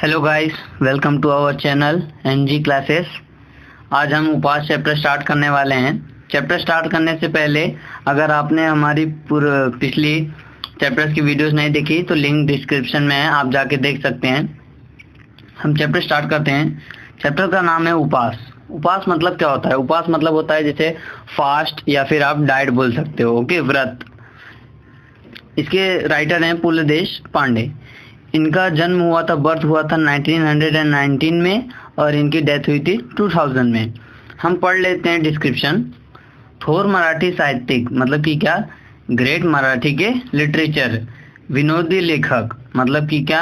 Hello guys, welcome to our channel NG classes. आज हम उपास चैप्टर स्टार्ट करने वाले हैं। चैप्टर स्टार्ट करने से पहले अगर आपने हमारी पिछली चैप्टर्स की वीडियोस नहीं देखी तो लिंक डिस्क्रिप्शन में है, आप जाके देख सकते हैं। हम चैप्टर स्टार्ट करते हैं। चैप्टर का नाम है उपास। उपास मतलब क्या होता है? उपास मतलब होता है जैसे फास्ट या फिर आप डाइट बोल सकते हो, ओके, व्रत। इसके राइटर हैं पुलदेश पांडे। इनका जन्म हुआ था, बर्थ हुआ था 1919 में और इनकी डेथ हुई थी 2000 में। हम पढ़ लेते हैं डिस्क्रिप्शन। थोर मराठी साहित्यिक मतलब कि क्या? ग्रेट मराठी के लिटरेचर। विनोदी लेखक मतलब कि क्या?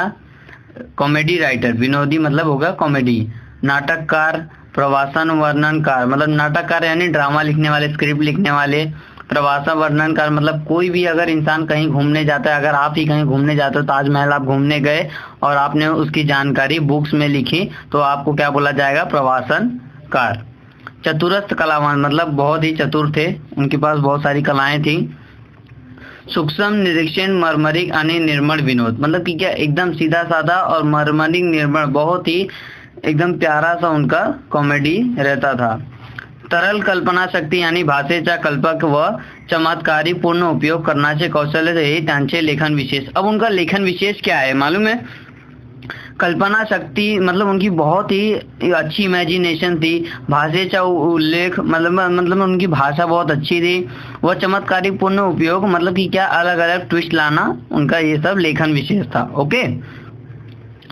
Comedy writer. विनोदी मतलब होगा कॉमेडी। नाटककार, प्रवासन वर्णनकार मतलब नाटककार यानी ड्रामा लिखने वाले, स्क्रिप्ट लिखने वाले। प्रवासन वर्णनकार मतलब कोई भी अगर इंसान कहीं घूमने जाता है, अगर आप ही कहीं घूमने जाते हो, ताजमहल आप घूमने गए और आपने उसकी जानकारी बुक्स में लिखी तो आपको क्या बोला जाएगा? प्रवासनकार। चतुरस्थ कलावान मतलब बहुत ही चतुर थे, उनके पास बहुत सारी कलाएं थी। सूक्ष्म निरीक्षण मर्मरिक आणि निर्मल विनोद मतलब कि क्या? एकदम सीधा साधा और मर्मरिक निर्मल, बहुत ही एकदम प्यारा सा उनका कॉमेडी रहता था। तरल कल्पना शक्ती आणि भाषेचा कल्पक व चमत्कारी पूर्ण उपयोग करण्याचे कौशल्य हे त्यांचे लेखन विशेष। अब उनका लेखन विशेष क्या है मालूम है? कल्पना शक्ति मतलब उनकी बहुत ही अच्छी इमेजिनेशन थी। भाषेचा उल्लेख मतलब उनकी भाषा बहुत अच्छी थी। वह चमत्कारी पूर्ण उपयोग मतलब कि क्या? अलग अलग ट्विस्ट लाना, उनका ये सब लेखन विशेष था। ओके,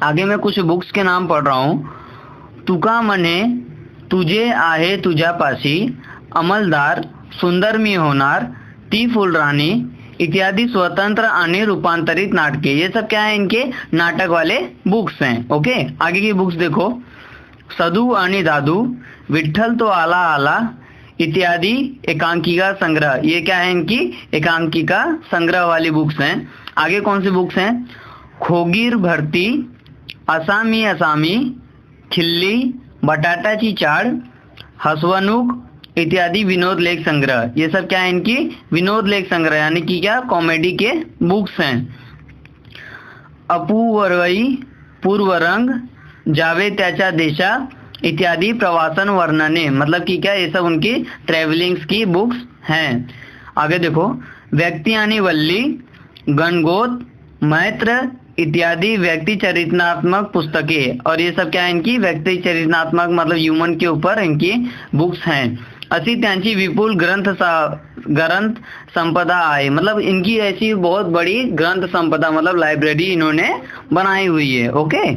आगे मैं कुछ बुक्स के नाम पढ़ रहा हूँ। तुका म्हणे तुझे आहे तुझ्यापाशी, अमलदार, सुंदर मी होणार, ती फुलराणी इत्यादि स्वतंत्र आणि रूपांतरित नाटके। ये सब क्या है? इनके नाटक वाले बुक्स हैं। ओके, आगे की बुक्स देखो। सदू आणि दादू, विठ्ठल तो आला आला इत्यादि एकांकिका संग्रह। ये क्या है? इनकी एकांकिका संग्रह वाली बुक्स हैं। आगे कौन सी बुक्स हैं? खोगीर भरती, असामी असामी, खिल्ली, बटाटाची चाळ, हसवणूक इत्यादि विनोद लेख संग्रह। ये सब क्या है? इनकी विनोद लेख संग्रह यानी कि क्या? कॉमेडी के बुक्स हैं। अपूवरवई, पूर्वरंग, जावे त्याच्या देशा इत्यादि प्रवासन वर्णने मतलब कि क्या? ये सब उनकी ट्रेवलिंग्स की बुक्स हैं। आगे देखो। व्यक्ति आणि वल्ली, गणगोत, मैत्र इत्यादि व्यक्ति चरित्रात्मक पुस्तकें। और ये सब क्या है? इनकी व्यक्ति चरित्रात्मक मतलब ह्यूमन के ऊपर इनकी बुक्स हैं। असी त्यांची विपुल ग्रंथ संपदा आहे मतलब इनकी ऐसी बहुत बड़ी ग्रंथ संपदा मतलब लाइब्रेरी इन्होंने बनाई हुई है। ओके,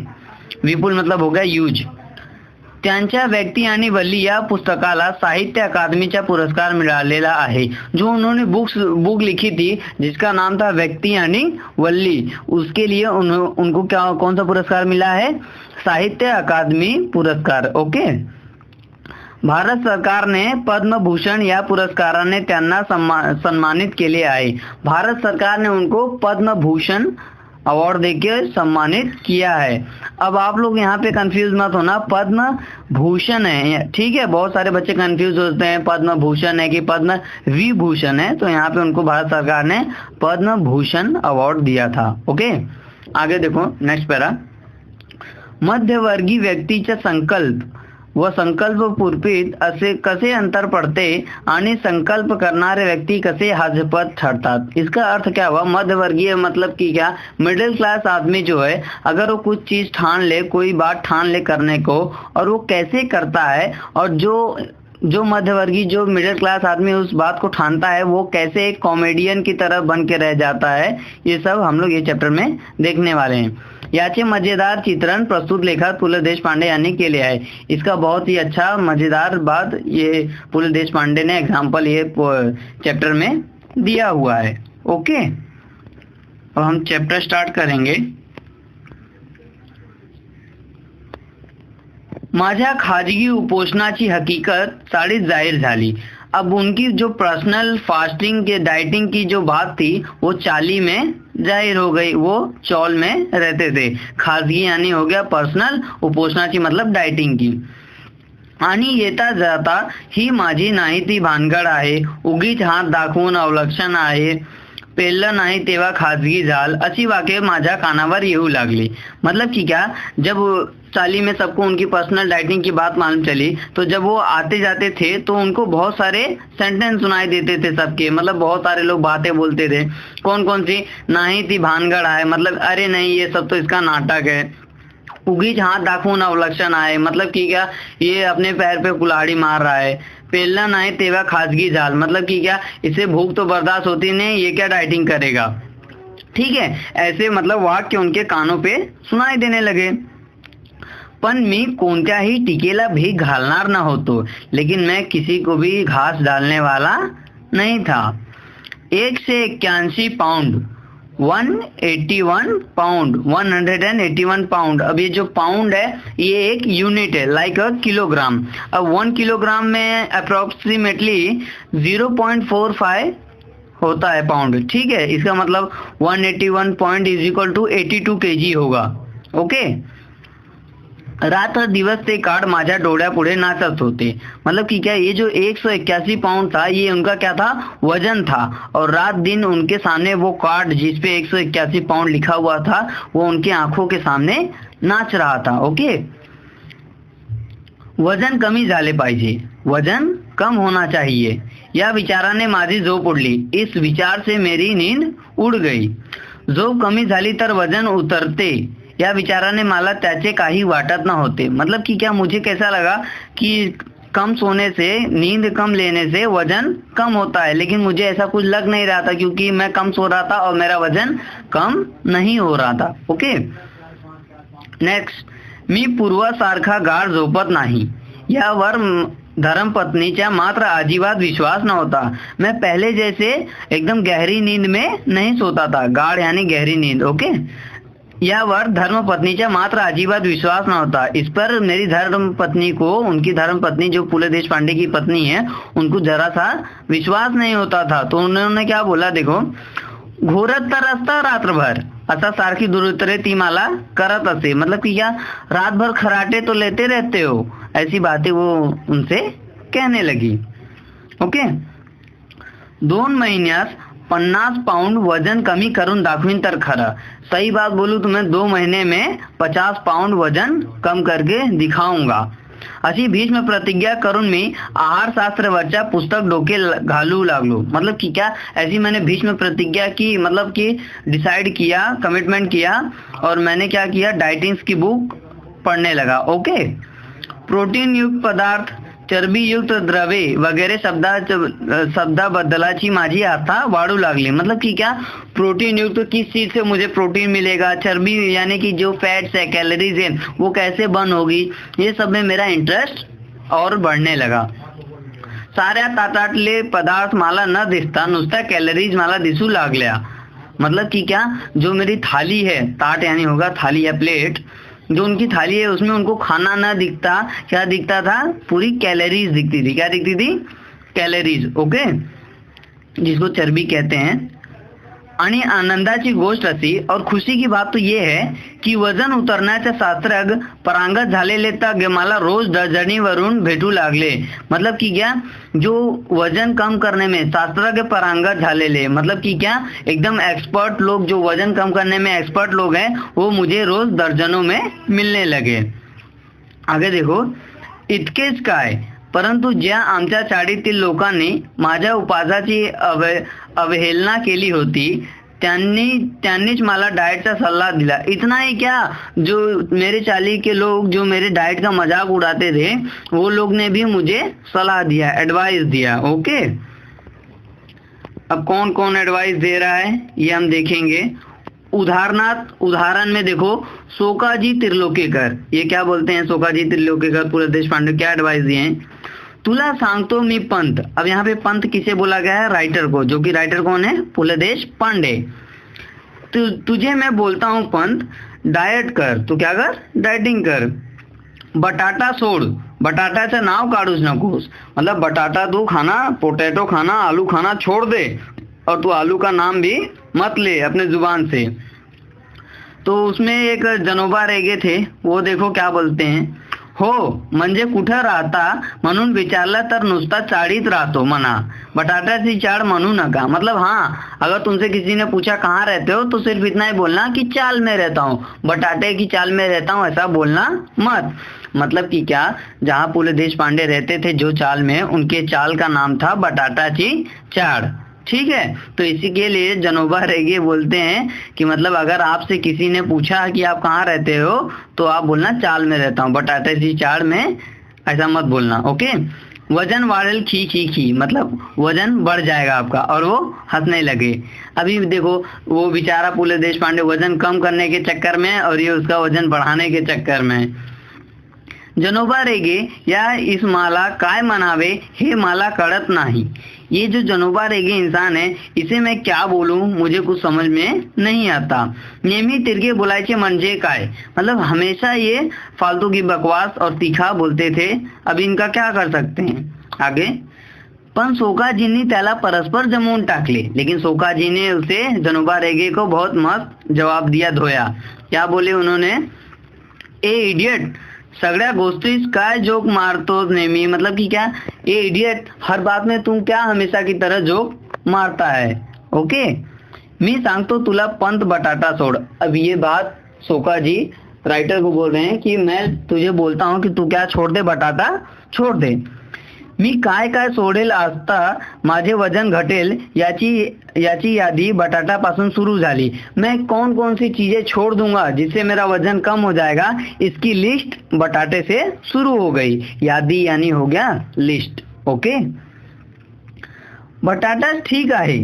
विपुल मतलब हो गया यूज। त्यांच्या व्यक्ति आणि वल्ली या पुस्तकाला साहित्य अकादमीचा पुरस्कार मिळालेला आहे। जो उन्होंने बुक लिखी थी जिसका नाम था व्यक्ति आणि वल्ली, उसके लिए उनको क्या कौन सा पुरस्कार मिला है? साहित्य अकादमी पुरस्कार। ओके, भारत सरकारने पद्म भूषण या पुरस्काराने त्यांना सम्मानित केले आहे। भारत सरकार ने उनको पद्म भूषण अवार्ड देकर सम्मानित किया है। अब आप लोग यहाँ पे कंफ्यूज मत होना, पद्म भूषण है, ठीक है? बहुत सारे बच्चे कंफ्यूज होते हैं, पद्म भूषण है कि पद्म विभूषण है। तो यहाँ पे उनको भारत सरकार ने पद्म भूषण अवार्ड दिया था। ओके, आगे देखो नेक्स्ट पैरा। मध्यवर्गीय व्यक्तीचा संकल्प व संकल्प पूर्तीत असे कसे अंतर पडते आणि संकल्प करणारे व्यक्ति कसे हास्यास्पद ठरतात। इसका अर्थ क्या हुआ? मध्यवर्गीय मतलब कि क्या? मिडिल क्लास आदमी जो है अगर वो कुछ चीज ठान ले, कोई बात ठान ले करने को, और वो कैसे करता है, और जो मध्यवर्गीय जो मिडिल क्लास आदमी उस बात को ठानता है वो कैसे एक कॉमेडियन की तरह बन के रह जाता है, ये सब हम लोग ये चैप्टर में देखने वाले हैं। याचे मजेदार चित्रण प्रस्तुत लेखक पु ल देशपांडे यांनी केले आहे। इसका बहुत ही अच्छा मजेदार बात ये पु ल देशपांडे ने एग्जाम्पल ये चैप्टर में दिया हुआ है। ओके, अब हम चैप्टर स्टार्ट करेंगे। माझ्या खाजगी उपोषणाची हकीकत साडीत जाहीर झाली। अब उनकी जो पर्सनल फास्टिंग के डाइटिंग की जो बात थी वो चाली में जाहिर हो गई। वो चौल में रहते थे। खाजगी यानी हो गया पर्सनल, उपोषणाची मतलब डाइटिंग की। आणि येता जाता ही माझी नाही ती भानगड आहे, उगीच हात दाखवून अवलक्षण आहे, पेरलं नाही तेव्हा खाजगी झाल, अशी वाक्य माझ्या कानावर येऊ लागली। मतलब कि क्या, जब चाली में सबको उनकी पर्सनल डाइटिंग की बात मालूम चली, तो जब वो आते जाते थे तो उनको बहुत सारे सेंटेंस सुनाई देते थे सबके, मतलब बहुत सारे लोग बातें बोलते थे। कौन कौन सी, नाही ती भानगड आहे, मतलब अरे नहीं ये सब तो इसका नाटक है। उगीच हाथ दाखवून अवलक्षण आहे, मतलब कि क्या, ये अपने पैर पे कुल्हाड़ी मार रहा है। पेरलं नाही तेव्हा खाजगी झाल, मतलब कि क्या, इसे भूख तो बर्दाश्त होती नहीं, ये क्या डाइटिंग करेगा। ठीक है, ऐसे मतलब वाक्य उनके कानों पे सुनाई देने लगे। पण मी कोणत्याही टीकेला भीक घालणार न होतो, लेकिन मैं किसी को भी घास डालने वाला नहीं था। 181 पाउंड, 181 पाउंड, 181 पाउंड। अब ये जो पाउंड है ये एक यूनिट है, लाइक अ किलोग्राम। अब 1 किलोग्राम में अप्रोक्सीमेटली 0.45 होता है पाउंड। ठीक है, इसका मतलब 181 point is equal to 82 kg होगा। ओके, रात्र दिवस ते काळ माझ्या डोळ्यापुढे नाचत होते। मतलब कि क्या, ये जो 181 पाउंड था ये उनका क्या था, वजन था, और रात दिन उनके सामने वो कार्ड जिसपे 181 पाउंड लिखा हुआ था वो उनके आंखों के सामने नाच रहा था। ओके, वजन कमी झाले पाहिजे, वजन कम होना चाहिए, या विचाराने माझी झोप उडली। इस विचार से मेरी नींद उड़ गई। झोप कमी झाली तर वजन उतरते, या विचाराने मला त्याचे काही वाटत न होते। मतलब कि क्या, मुझे कैसा लगा कि कम सोने से, नींद कम लेने से वजन कम होता है, लेकिन मुझे ऐसा कुछ लग नहीं रहा था क्योंकि मैं कम सो रहा था और मेरा वजन कम नहीं हो रहा था। ओके, नेक्स्ट, मी पूर्वासारखा गाढ झोपत नाही, यावर धर्मपत्नीचा मात्र अजिबात विश्वास नव्हता। मैं पहले जैसे एकदम गहरी नींद में नहीं सोता था, गाढ यानी गहरी नींद। ओके, यावर धर्मपत्नीचा मात्र अजिबात विश्वास नव्हता। इस पर मेरी धर्मपत्नी को, उनकी धर्मपत्नी जो पु. ल. देशपांडे की पत्नी है, उनको जरा सा विश्वास नहीं होता था। तो उन्होंने क्या बोला, देखो, घोरत तर असता रात्रभर, असा सारखी दुरुत्तरे ती मला करत असे। मतलब कि क्या, रात भर खराटे तो लेते रहते हो, ऐसी बातें वो उनसे कहने लगी। ओके, 2 महिन्यात 50 पाउंड वजन कमी करून दाखवीन तर खरं। सही बात बोलूं तो मैं 2 महीने में 50 पाउंड वजन कम करके दिखाऊंगा। अशी भीष्म प्रतिज्ञा करून मी आहार शास्त्रवरच्या पुस्तक डोके घालू लागलो। मतलब कि क्या, ऐसी मैंने भीष्म प्रतिज्ञा की, मतलब कि डिसाइड किया, कमिटमेंट किया, और मैंने क्या किया, डाइटिंग्स की बुक पढ़ने लगा। ओके, प्रोटीन युक्त पदार्थ, चरबी युक्त द्रव्ये वगैरे शब्दाबद्दलाची माझी आस्था वाढू लागली। मतलब कि क्या, प्रोटीन युक्त किस चीज से मुझे प्रोटीन मिलेगा, चर्बी यानी कि जो फैट्स है, कैलोरीज है, वो कैसे बर्न होगी, ये सब में मेरा इंटरेस्ट और बढ़ने लगा। साऱ्या ताटातले पदार्थ मला न दिसता नुसता कॅलरीज मला दिसू लागल्या। मतलब कि क्या, जो मेरी थाली है, ताट यानी होगा थाली या प्लेट, जो उनकी थाली है उसमें उनको खाना ना दिखता, क्या दिखता था, पूरी कैलोरीज दिखती थी। क्या दिखती थी, कैलोरीज। ओके, जिसको चर्बी कहते हैं। आणि आनंदाची गोष्ट अशी और खुशी की बात तो ये है की वजन उतरण्याचे शास्त्रज्ञ परांगत झालेले तज्ञ मला रोज दर्जनीवरून भेटू लागले। मतलब कि क्या, जो वजन कम करने में शास्त्रज्ञ परांगत झालेले, मतलब कि क्या, एकदम एक्सपर्ट लोग, जो वजन कम करने में एक्सपर्ट लोग हैं, वो मुझे रोज दर्जनों में मिलने लगे। आगे देखो, इतकेच काय, परंतु ज्या आमच्या चाळीतील लोकांनी माझ्या उपवासाची अवहेलना केली होती त्यांनीच मला डाइट का सलाह दिला। इतना ही क्या, जो मेरे चाली के लोग जो मेरे डाइट का मजाक उड़ाते थे, वो लोग ने भी मुझे सलाह दिया, एडवाइस दिया। ओके, अब कौन कौन एडवाइस दे रहा है ये हम देखेंगे। उदाहरण में देखो, सोकाजी त्रिलोकेकर, ये क्या बोलते हैं, सोकाजी त्रिलोकेकर पु. ल. देशपांडे क्या एडवाइस दिए हैं, तुला सांगतो मी पंत। अब यहाँ पे पंत किसे बोला गया है, राइटर को, जो कि राइटर कौन है, पु. ल. देशपांडे। तुझे मैं बोलता हूँ पंत, डाएट कर, तू क्या कर, डाइटिंग कर, बटाटा सोड, बटाटाचं नाव काढूच नकोस। मतलब बटाटा तू खाना, पोटैटो खाना, आलू खाना छोड़ दे, और तू आलू का नाम भी मत ले अपने जुबान से। तो उसमें एक जनोबा रेगे थे, वो देखो क्या बोलते हैं, हो म्हणजे कुठं राहता म्हणून विचारला तर नुसता चाळीत राहतो म्हणा, बटाट्याची चाळ म्हणू नका। मतलब हाँ, अगर तुमसे किसी ने पूछा कहाँ रहते हो तो सिर्फ इतना ही बोलना कि चाल में रहता हूँ, बटाटे की चाल में रहता हूँ ऐसा बोलना मत। मतलब कि क्या, जहाँ फूले देशपांडे रहते थे जो चाल में, उनके चाल का नाम था बटाटाची चाड़। ठीक है, तो इसी के लिए जनोबा रेगे बोलते हैं कि मतलब अगर आपसे किसी ने पूछा कि आप कहाँ रहते हो तो आप बोलना चाल में रहता हूँ, बटाटाची चाड़ में ऐसा मत बोलना। ओके। वजन वाढेल खी खी खी, मतलब वजन बढ़ जाएगा आपका और वो हंसने लगे। अभी देखो वो बेचारा फूले देशपांडे वजन कम करने के चक्कर में और ये उसका वजन बढ़ाने के चक्कर में। जनोबा रेगे या इस माला काय म्हणावे हे मला कळत नाही। ये जो जनोबा रेगे इंसान है इसे मैं क्या बोलूं, मुझे कुछ समझ में नहीं आता। नेहमी तिरके बोलायचे म्हणजे काय, मतलब हमेशा ये फालतू की बकवास और तीखा बोलते थे। अब इनका क्या कर सकते हैं आगे। पण सोकाजींनी त्याला परस्पर जमवून टाकले, लेकिन सोकाजी ने उसे जनोबा रेगे को बहुत मस्त जवाब दिया धोया। क्या बोले उन्होंने, ए इडियट, सगळ्या गोष्टीस काय जोक मारतो नेहमी, मतलब कि क्या, ये इडियट, हर बात में तुम क्या हमेशा की तरह जोक मारता है। ओके, मी सांगतो तुला पंत बटाटा सोड। अब ये बात सोकाजी राइटर को बोल रहे हैं कि मैं तुझे बोलता हूँ कि तू क्या छोड़ दे, बटाटा छोड़ दे। मी काय काय सोडेल असता माझे वजन घटेल याची यादी बटाटापासून सुरू झाली। मैं कौन कौन सी चीजें छोड़ दूंगा जिससे मेरा वजन कम हो जाएगा, इसकी लिस्ट बटाटे से शुरू हो गई। यादी यानी हो गया लिस्ट। ओके, बटाटा ठीक आहे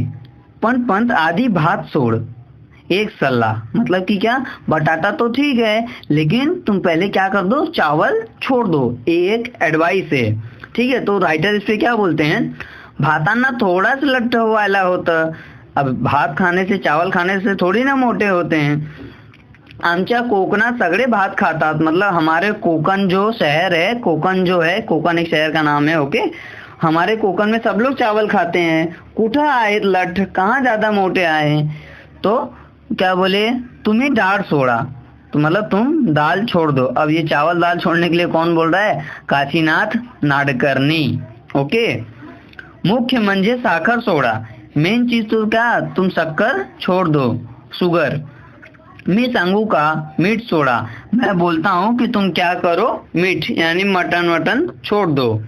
पण पंत आधी भात सोड, एक सलाह। मतलब कि क्या, बटाटा तो ठीक है लेकिन तुम पहले क्या कर दो, चावल छोड़ दो, एक एडवाइस है। ठीक है, तो राइटर इस पे क्या बोलते हैं, भातांना थोडाच लठ्ठ व्हायला होतं। अब भात खाने से, चावल खाने से थोड़ी ना मोटे होते हैं। आमच्या कोकणात सगळे भात खातात, मतलब हमारे कोकण जो शहर है, कोकण जो है, कोकण एक शहर का नाम है। ओके, हमारे कोकण में सब लोग चावल खाते हैं। कुठं आहेत लठ, कहाँ ज्यादा मोटे आए। तो क्या बोले, तुम्ही डाळ सोडा, तो मतलब तुम दाल छोड़ दो। अब ये चावल दाल छोड़ने के लिए कौन बोल रहा है, काशीनाथ नाडकर्णी। ओके, मुख्य म्हणजे साखर सोडा, मेन चीज तो क्या, तुम शक्कर छोड़ दो, शुगर। मैं सांगू का, मीठ सोडा, मैं बोलता हूँ कि तुम क्या करो, मीठ यानी मटन वटन छोड़ दो।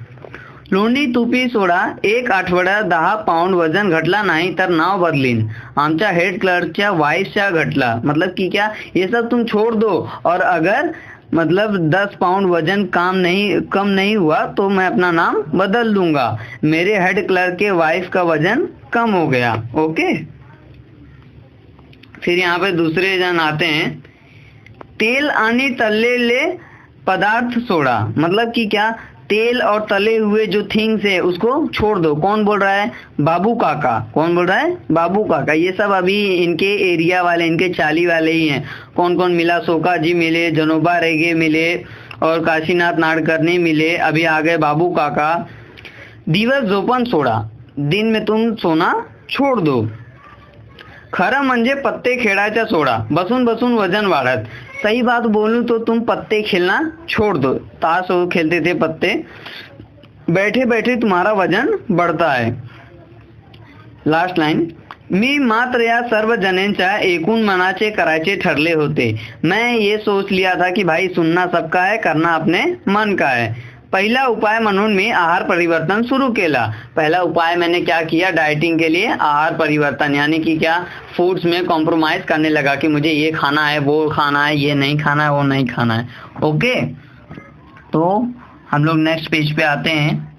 लोणी तुपी सोडा, एक आठवड्यात 10 पाउंड वजन घटला नाही तर नाव बदलीन, आमच्या हेड क्लर्कच्या वाईफच्या घटला। मतलब कि क्या, ये सब तुम छोड़ दो और अगर मतलब 10 पाउंड वजन कम नहीं हुआ तो मैं अपना नाम बदल दूंगा। मेरे हेड क्लर्क के वाइफ का वजन कम हो गया। ओके, फिर यहाँ पे दूसरे जन आते हैं, तेल आणि तळलेले पदार्थ सोडा। मतलब कि क्या, तेल और तले हुए जो थिंग्स है उसको छोड़ दो। कौन बोल रहा है, बाबू काका। कौन बोल रहा है, बाबू काका। ये सब अभी इनके एरिया वाले, इनके चाली वाले ही हैं। कौन कौन मिला, सोका जी मिले, जनोबा रेगे मिले और काशीनाथ नाडकर्णी मिले, अभी आ गए बाबू काका। दिवस झोपन सोडा, दिन में तुम सोना छोड़ दो। खरं म्हणजे पत्ते खेळायचा सोडा, बसून बसून वजन वाढत। सही बात बोलूं तो तुम पत्ते खेलना छोड़ दो, ताश वो खेलते थे पत्ते, बैठे बैठे तुम्हारा वजन बढ़ता है। लास्ट लाइन, मी मात्र या सर्व जनेंच्या एकूण मनाचे करायचे ठरले होते। मैं ये सोच लिया था कि भाई सुनना सबका है, करना अपने मन का है। पहला उपाय म्हणून मी आहार परिवर्तन शुरू केला। पहला उपाय मैंने क्या किया, डाइटिंग के लिए आहार परिवर्तन, यानी कि क्या, फूड्स में कॉम्प्रोमाइज करने लगा कि मुझे ये खाना है, वो खाना है, ये नहीं खाना है, वो नहीं खाना है। ओके, तो हम लोग नेक्स्ट पेज पे आते हैं।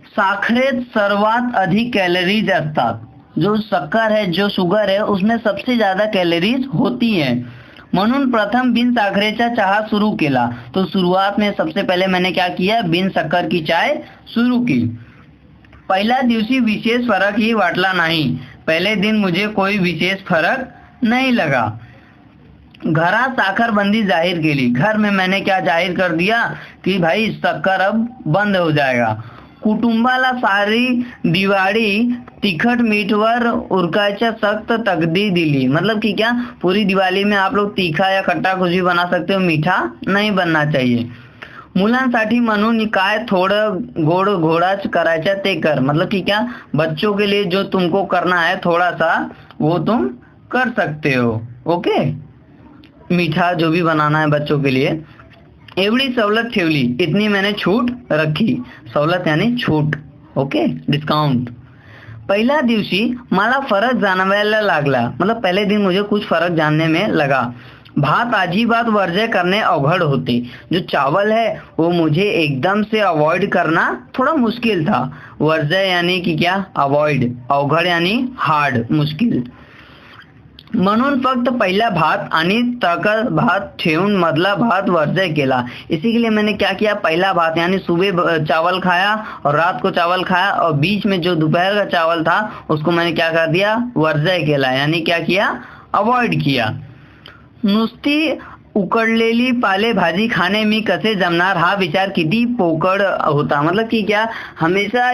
साखरेत सर्वात अधिक कैलोरीज असतात। जो शक्कर है, जो शुगर है, उसमें सबसे ज्यादा कैलोरीज होती हैं। म्हणून प्रथम बिन साखरेचा चहा शुरू केला। तो शुरुआत में सबसे पहले मैंने क्या किया, बिन शक्कर की चाय शुरू की। पहला दिवसी विशेष फर्क ही वाटला नहीं। पहले दिन मुझे कोई विशेष फर्क नहीं लगा। घरात साखर बंदी जाहिर केली। घर में मैंने क्या जाहिर कर दिया कि भाई शक्कर अब बंद हो जाएगा। कुटुंबाला सारी दिवाळी तिखट मीठवर उरकायच्या सख्त तकदी दिली। मतलब कि क्या पूरी दिवाली में आप लोग तीखा या खट्टा कुछ भी बना सकते हो, मीठा नहीं बनना चाहिए। मुलांसाठी म्हणून काय थोडं गोड घोडाच करायचा ते कर। मतलब कि क्या बच्चों के लिए जो तुमको करना है थोड़ा सा वो तुम कर सकते हो। ओके, मीठा जो भी बनाना है बच्चों के लिए। एवढी सवलत ठेवली, इतनी मैंने छूट रखी। सवलत यानी छूट, ओके, डिस्काउंट। पहिल्या दिवशी मला फरक जाणवायला लागला। मतलब पहले दिन मुझे कुछ फर्क जानने में लगा। भात अजिबात वर्जय करने अवघड होते। जो चावल है वो मुझे एकदम से अवॉइड करना थोड़ा मुश्किल था। वर्जय यानी कि क्या, अवॉइड, अवघड यानी हार्ड, मुश्किल। म्हणून फक्त पहिला भात आणि तळकर भात ठेवून मधला भात वर्जय केला। इसी के लिए मैंने क्या किया, पहला भात यानी सुबह चावल खाया और रात को चावल खाया, और बीच में जो दोपहर का चावल था उसको मैंने क्या कर दिया, वर्जय केला, यानी क्या किया, अवॉइड किया। नुसती उकडलेली पालेभाजी खाने में कसे जमणार हा विचार किती पोकळ होता। मतलब कि क्या हमेशा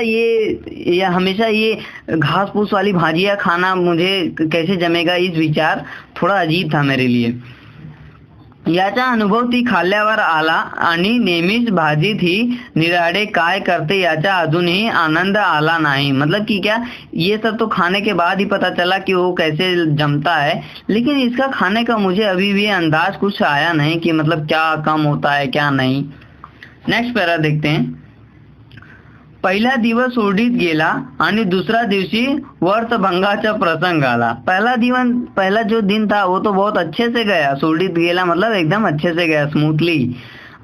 ये घास फूस वाली भाजियां खाना मुझे कैसे जमेगा, इस विचार थोड़ा अजीब था मेरे लिए। याचा अनुभव ती खाल्ल्यावर आला आणि नेहमीच भाजीत ही निराडे काय करते याचा अजूनही आनंद आला नहीं। मतलब कि क्या ये सब तो खाने के बाद ही पता चला कि वो कैसे जमता है, लेकिन इसका खाने का मुझे अभी भी अंदाज कुछ आया नहीं कि मतलब क्या कम होता है क्या नहीं। नेक्स्ट पैरा देखते हैं। पहिला दिवस उडीत गेला आणि दुसरा दिवशी व्रतभंगाचा प्रसंग आला। पहला जो दिन था वो तो बहुत अच्छे से गया, सुरडीत गेला मतलब एकदम अच्छे से गया, स्मूथली।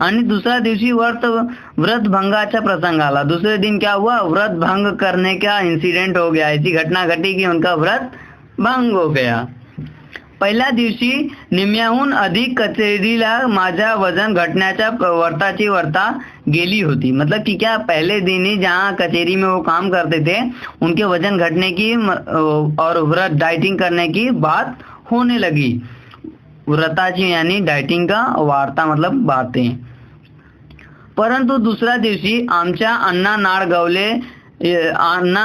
आणि दूसरा दिवशी व्रत भंगाचा प्रसंग आला। दूसरे दिन क्या हुआ, व्रत भंग करने का इंसिडेंट हो गया, ऐसी घटना घटी कि उनका व्रत भंग हो गया। पहिल्या दिवशी निम्म्याहून अधिक कचेरीला माझा वजन घटण्याच्या वर्ताची वर्ता गेली होती। मतलब कि क्या पहले दिन ही जहाँ कचेरी में वो काम करते थे उनके वजन घटने की और व्रत डाइटिंग करने की बात होने लगी। व्रताची यानी डाइटिंग का, वार्ता मतलब बातें। परंतु दुसऱ्या दिवशी आमच्या अण्णा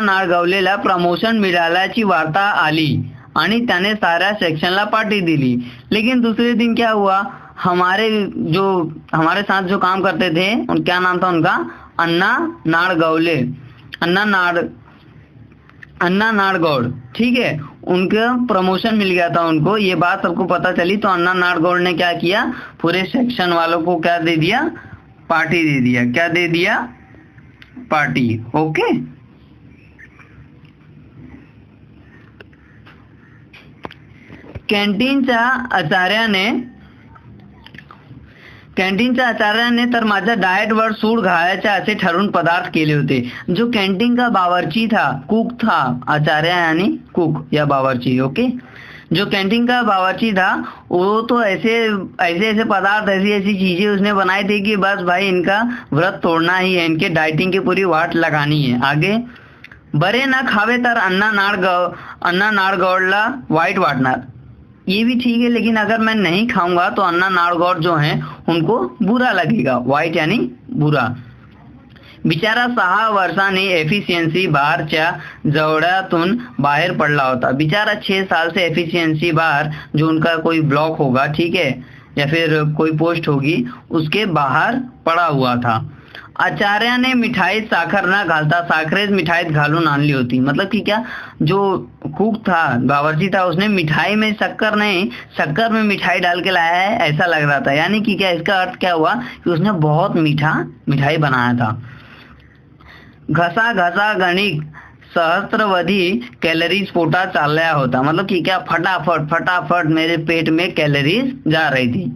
नाडगवलेला प्रमोशन मिळाल्याची वार्ता आली आणि त्याने साऱ्या सेक्शनला पार्टी दिली। लेकिन दूसरे दिन क्या हुआ, हमारे साथ जो काम करते थे क्या नाम था उनका, अण्णा नाडगौड़, ठीक है, उनका प्रमोशन मिल गया था उनको। ये बात सबको पता चली तो अण्णा नाडगौड़ ने क्या किया, पूरे सेक्शन वालों को क्या दे दिया, पार्टी दे दिया। क्या दे दिया, पार्टी। ओके, कॅन्टीनच्या आचार्याने तर माझ्या डाएटवर सूड घालायचे असे ठरवून पदार्थ केले होते। जो कैंटीन का बावर्ची था, कुक था, आचार्य यानी कुक या बावर्ची, ओके। जो कैंटीन का बावर्ची था वो तो ऐसे पदार्थ, ऐसी चीजें उसने बनाई थी कि बस भाई इनका व्रत तोड़ना ही है, इनके डाइटिंग की पूरी वाट लगानी है। आगे, बरे ना खावे तर अण्णा नाडगौड़ला वाईट वाटणार। ये भी ठीक है, लेकिन अगर मैं नहीं खाऊंगा तो अण्णा नाडगौड़ जो हैं उनको बुरा लगेगा। वाईट यानी बुरा। बिचारा 6 वर्षांनी एफिशिएंसी बारच्या जवळातून बाहेर पडला होता। बिचारा 6 साल से एफिशिएंसी बार, जो उनका कोई ब्लॉक होगा, ठीक है, या फिर कोई पोस्ट होगी, उसके बाहर पड़ा हुआ था। आचार्याने मिठाईत साखर न घालता साखरेच मिठाईत घालून आणली होती। मतलब कि क्या, जो कुक था, बावर्ची था, उसने मिठाई में शक्कर नहीं, शक्कर में मिठाई डाल के लाया है, ऐसा लग रहा था। यानी कि क्या, इसका अर्थ क्या हुआ कि उसने बहुत मीठा मिठाई बनाया था। घसा गणिक सहस्त्रवधी कैलोरीज पोटात चालल्या होता। मतलब कि क्या, फटाफट मेरे पेट में कैलोरीज जा रही थी।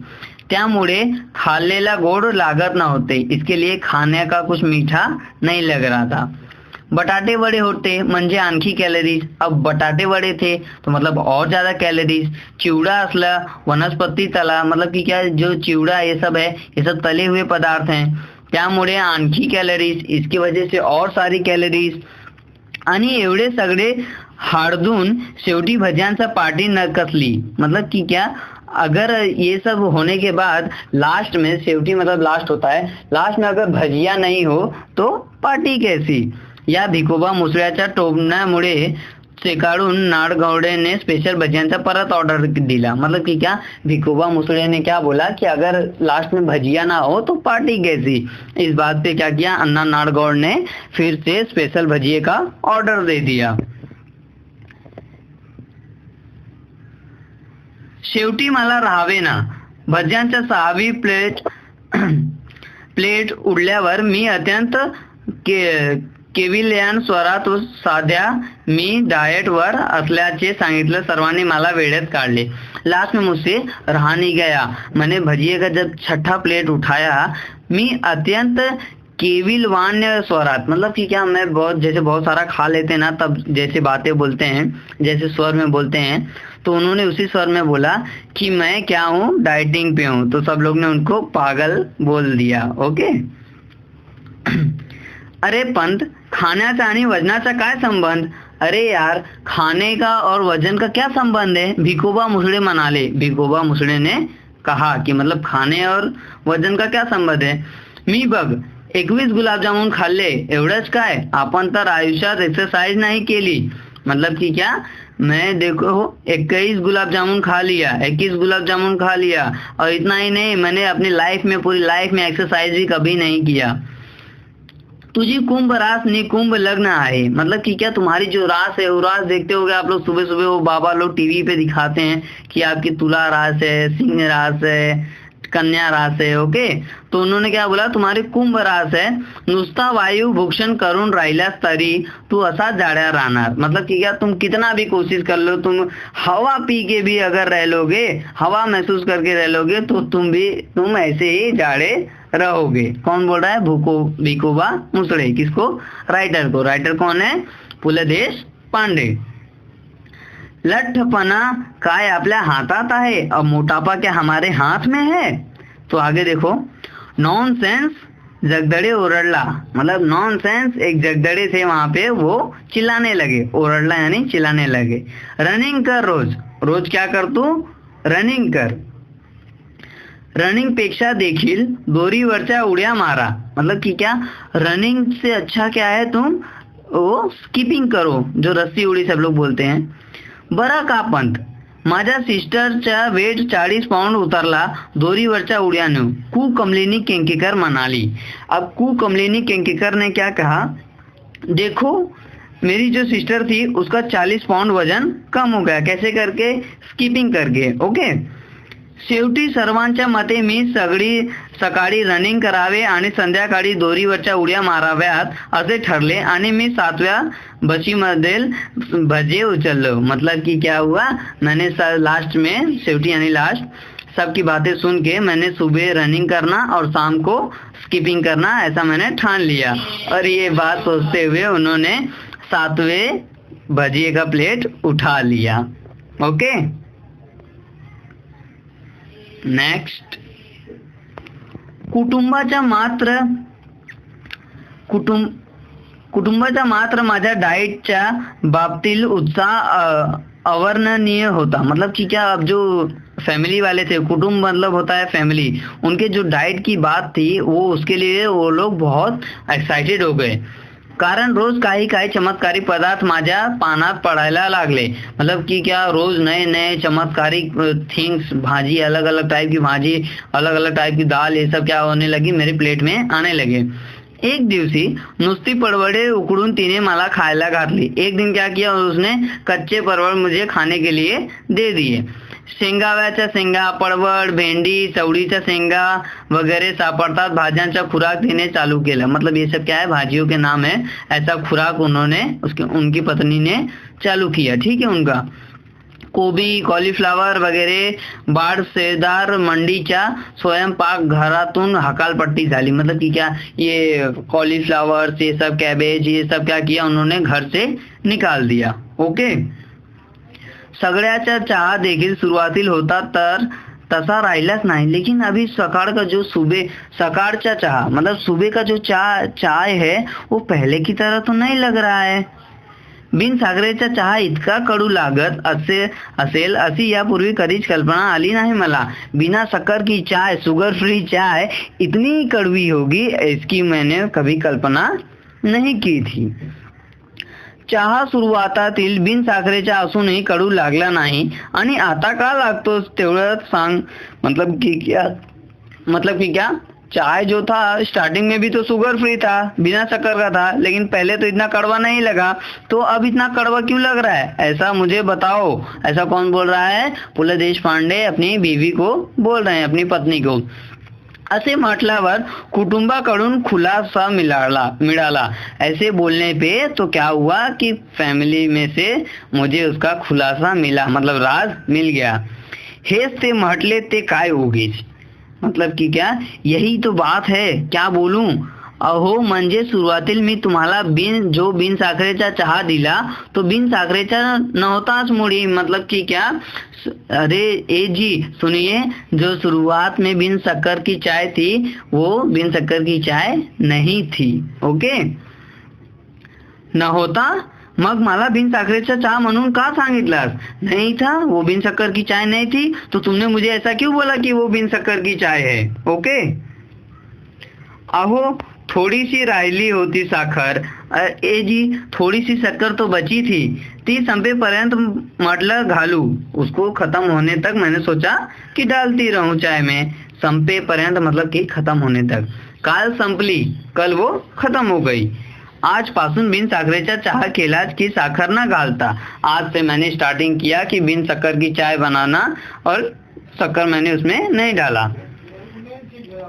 त्यामुळे खालेला गोड लागत नव्हते, इसके लिए खाने का कुछ मीठा नहीं लग रहा था। बटाटे वड़े होते म्हणजे आणखी कैलोरीज। अब बटाटे वड़े थे तो मतलब और ज्यादा कैलोरीज। चिवड़ा असला, वनस्पति तला, मतलब कि क्या, जो चिवड़ा ये सब है, ये सब तले हुए पदार्थ हैं, त्यामुळे आणखी कैलोरीज, इसकी वजह से और सारी कैलोरीज। आणि एवढे सगळे हाडून शेवटी भज्यांचा पार्टी न कसली। मतलब कि क्या, अगर ये सब होने के बाद लास्ट में, शेवटी मतलब लास्ट होता है, लास्ट में अगर भजिया नहीं हो तो पार्टी कैसी? या भिकोबा मुसळ्याच्या टोमण्यामुळे चेकाळून नाडगौडेने स्पेशल भजियांचा परत ऑर्डर दिला। मतलब कि क्या, भिकोबा मुसळे ने क्या बोला कि अगर लास्ट में भजिया ना हो तो पार्टी कैसी? इस बात पे क्या किया, अन्ना नाडगौड ने फिर से स्पेशल भजिए का ऑर्डर दे दिया। शेवटी मला राहावेना, भज्यांच्या 6वी प्लेट उडल्यावर मी अत्यंत केविलियन स्वरात साध्या मी डाएट वर असल्याचे सांगितलं। सर्वांनी मला वेळेत काढले। लास्ट में मुझसे रहा नहीं गया। मैंने भजिए का जब 6ठा प्लेट उठाया, मी अत्यंत केविलवान्य स्वरात, मतलब कि क्या, मैं बहुत सारा खा लेते ना, तब जैसे बातें बोलते हैं, जैसे स्वर में बोलते हैं, तो उन्होंने उसी स्वर में बोला कि मैं क्या हूँ, डाइटिंग पे हूँ। तो सब लोग ने उनको पागल बोल दिया। ओके। अरे पंत, खाण्याचा आणि वजनाचा काय संबंध? अरे यार, खाने का और वजन का क्या संबंध है? भिकोबा मुसळे म्हणाले। भिकोबा मुसळे ने कहा कि मतलब खाने और वजन का क्या संबंध है? मी बघ 21 गुलाबजामुन खाल्ले, एवढंच काय? आपण तर आयुष्यात एक्सरसाइज नहीं केली। मतलब कि क्या, मैं देखो 21 गुलाब जामुन खा लिया, 21 गुलाब जामुन खा लिया, और इतना ही नहीं, मैंने अपनी लाइफ में, पूरी लाइफ में एक्सरसाइज भी कभी नहीं किया। तुझी कुंभ रास निकुंभ लग्न आहे। मतलब कि क्या, तुम्हारी जो रास है वो रास देखते होगे आप लोग, सुबह सुबह वो बाबा लोग टीवी पे दिखाते हैं कि आपकी तुला रास है, सिंह रास है, कन्या रास है। ओके। तो उन्होंने क्या बोला, तुम्हारी कुंभ रास है, नुसता वायू भूषण करून राहिल्यास तरी तू असाच जाड्या राहणार। मतलब कि क्या, तुम कितना भी कोशिश कर लो, तुम हवा पी के भी अगर रह लोगे, हवा महसूस करके रह लोगे, तो तुम ऐसे ही जाड़े रहोगे। कौन बोल रहा है? भिकोबा मुसळे। किसको? राइटर को। राइटर कौन है? पुले देशपांडे। लठ्ठपणा काय आपल्या हातात आहे, और मोटापा क्या हमारे हाथ में है? तो आगे देखो, नॉनसेंस, जगदड़े ओरडला। मतलब नॉनसेंस, एक जगदड़े थे वहां पे, वो चिल्लाने लगे। ओरडला यानी चिल्लाने लगे। रनिंग कर रोज। रोज क्या कर तू? रनिंग कर। रनिंग पेक्षा देखील दोरीवरच्या उड्या मारा। मतलब कि क्या, रनिंग से अच्छा क्या है, तुम वो स्किपिंग करो, जो रस्सी उड़ी सब लोग बोलते हैं। बरं का पंत, माझ्या सिस्टरचा वेट 40 पाउंड उतरला दोरीवरच्या उड्याने, कू कमलिनी केंकेकर म्हणाली। अब कू कमलिनी केंकेकर ने क्या कहा, देखो मेरी जो सिस्टर थी उसका 40 पाउंड वजन कम हो गया। कैसे करके? स्किपिंग करके। ओके। शेवटी सर्वांच्या मते मी सकाळी रनिंग करावे आणि संध्याकाळी दोरीवरच्या उड्या माराव्यात असे ठरले, आणि मी 7व्या बशीमध्ये भजे उचललो। मतलब कि क्या हुआ, मैंने लास्ट में, शेवटी यानी लास्ट, सबकी बातें सुन के मैंने सुबह रनिंग करना और शाम को स्किपिंग करना, ऐसा मैंने ठान लिया। और ये बात सोचते हुए उन्होंने 7वें भजिए का प्लेट उठा लिया। ओके। नेक्स्ट, कुटुंबाचा मात्र माझ्या डाएटच्या बाबतीत उत्साह अवर्णनीय होता। मतलब कि क्या, अब जो फैमिली वाले थे, कुटुंब मतलब होता है फैमिली, उनके जो डाइट की बात थी वो, उसके लिए वो लोग बहुत एक्साइटेड हो गए। कारण रोज काही चमत्कारी पदार्थ माझ्या पानात पडायला लागले। मतलब कि क्या, रोज नए नए चमत्कारिक थिंग्स, भाजी, अलग अलग टाइप की भाजी, अलग अलग टाइप की दाल, ये सब क्या होने लगी, मेरे प्लेट में आने लगे। एक दिवसी नुसती परवड़े उकड़ून तिने मला खायला घातली। एक दिन क्या किया, उसने कच्चे परवड़ मुझे खाने के लिए दे दिए। शेंगाव्याच्या शेंगा, पडवळ, भेंडी, चवळीच्या शेंगा वगैरह सापडतात भाज्यांचा खुराक देने चालू केला। मतलब ये सब क्या है, भाजियों के नाम है। ऐसा खुराक उन्होंने, उनकी पत्नी ने चालू किया। ठीक है। उनका कोबी, कॉलीफ्लावर वगैरह बाडशेदार मंडीच्या स्वयंपाक घरातून हकालपट्टी झाली। मतलब कि क्या, ये कॉलीफ्लावर, ये सब कैबेज, ये सब क्या किया उन्होंने, घर से निकाल दिया। ओके। सगळ्याचा चहा देखील सुरुवातील होता तर तसा राहिलाच नहीं। लेकिन अभी सकाळ का जो सकाळचा चहा, मतलब सुबह का जो चाय है, वो पहले की तरह तो नहीं लग रहा है। बिन साखरेचा चहा इतका कडू लागत असेल अशी यापूर्वी कधीच कल्पना आली नहीं मला। बिना शक्कर की चाय, शुगर फ्री चाय इतनी कड़वी होगी इसकी मैंने कभी कल्पना नहीं की थी। चहा सुरुवातातील बिन साखरेचा असूनही कडू लागला नाही आणि आता का लागतो तेवढं सांग। मतलब कि क्या चाय जो था स्टार्टिंग में भी तो शुगर फ्री था, बिना शक्कर का था, लेकिन पहले तो इतना कड़वा नहीं लगा, तो अब इतना कड़वा क्यों लग रहा है, ऐसा मुझे बताओ। ऐसा कौन बोल रहा है? पु ल देशपांडे अपनी बीवी को बोल रहे हैं, अपनी पत्नी को। असे म्हटल्यावर कुटुंबाकडून खुलासा मिळाला। ऐसे बोलने पे तो क्या हुआ कि फैमिली में से मुझे उसका खुलासा मिला, मतलब राज मिल गया। हेच ते म्हटले ते काय उगीच, मतलब कि क्या यही तो बात है, क्या बोलूं। अहो म्हणजे सुरुवातील मी तुम्हाला बिन साखरेचा चहा दिला तो बिन साखरेचा नव्हताच मुळी, मतलब कि क्या। अरे ए जी सुनिए, जो शुरुआत में बिन शक्कर की चाय थी वो बिन शक्कर की चाय नहीं थी। ओके, न होता मग मला बिन साखरेचा चहा म्हणून का सांगितलास? नहीं था, वो बिन शक्कर की चाय नहीं थी, तो तुमने मुझे ऐसा क्यों बोला कि वो बिन शक्कर की चाय है? ओके। अहो थोड़ी सी राहिली होती साखर, ए जी थोड़ी सी शक्कर तो बची थी, ती संपेपर्यंत म्हटलं घालू, उसको खत्म होने तक मैंने सोचा कि डालती रहूं चाय में। संपेपर्यंत मतलब कि खत्म होने तक, काल संपली, कल वो खत्म हो गई। आज पासून बिन साखरेचा चहा केला कि साखर ना घालता। आज से मैंने स्टार्टिंग किया कि बिन शक्कर की चाय बनाना और शक्कर मैंने उसमें नहीं डाला।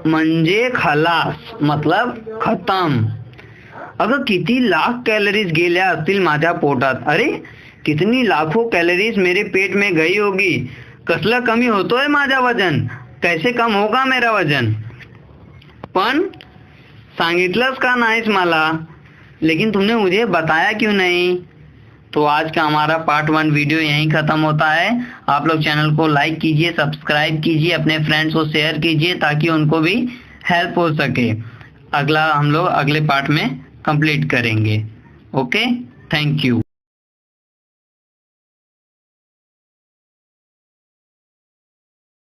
म्हणजे खलास, मतलब खत्म। अगं किती लाख कॅलरीज गेल्या असतील माझ्या पोटात, अरे कितनी लाखों कॅलरीज मेरे पेट में गई होगी। कसलं कमी होतोय माझा वजन, कैसे कम होगा मेरा वजन। पण सांगितलंच का नाहीस मला, लेकिन तुमने मुझे बताया क्यों नहीं। तो आज का हमारा पार्ट 1 वीडियो यहीं खत्म होता है। आप लोग चैनल को लाइक कीजिए, सब्सक्राइब कीजिए, अपने फ्रेंड्स को शेयर कीजिए ताकि उनको भी हेल्प हो सके। अगला हम लोग अगले पार्ट में कंप्लीट करेंगे। Okay, thank you.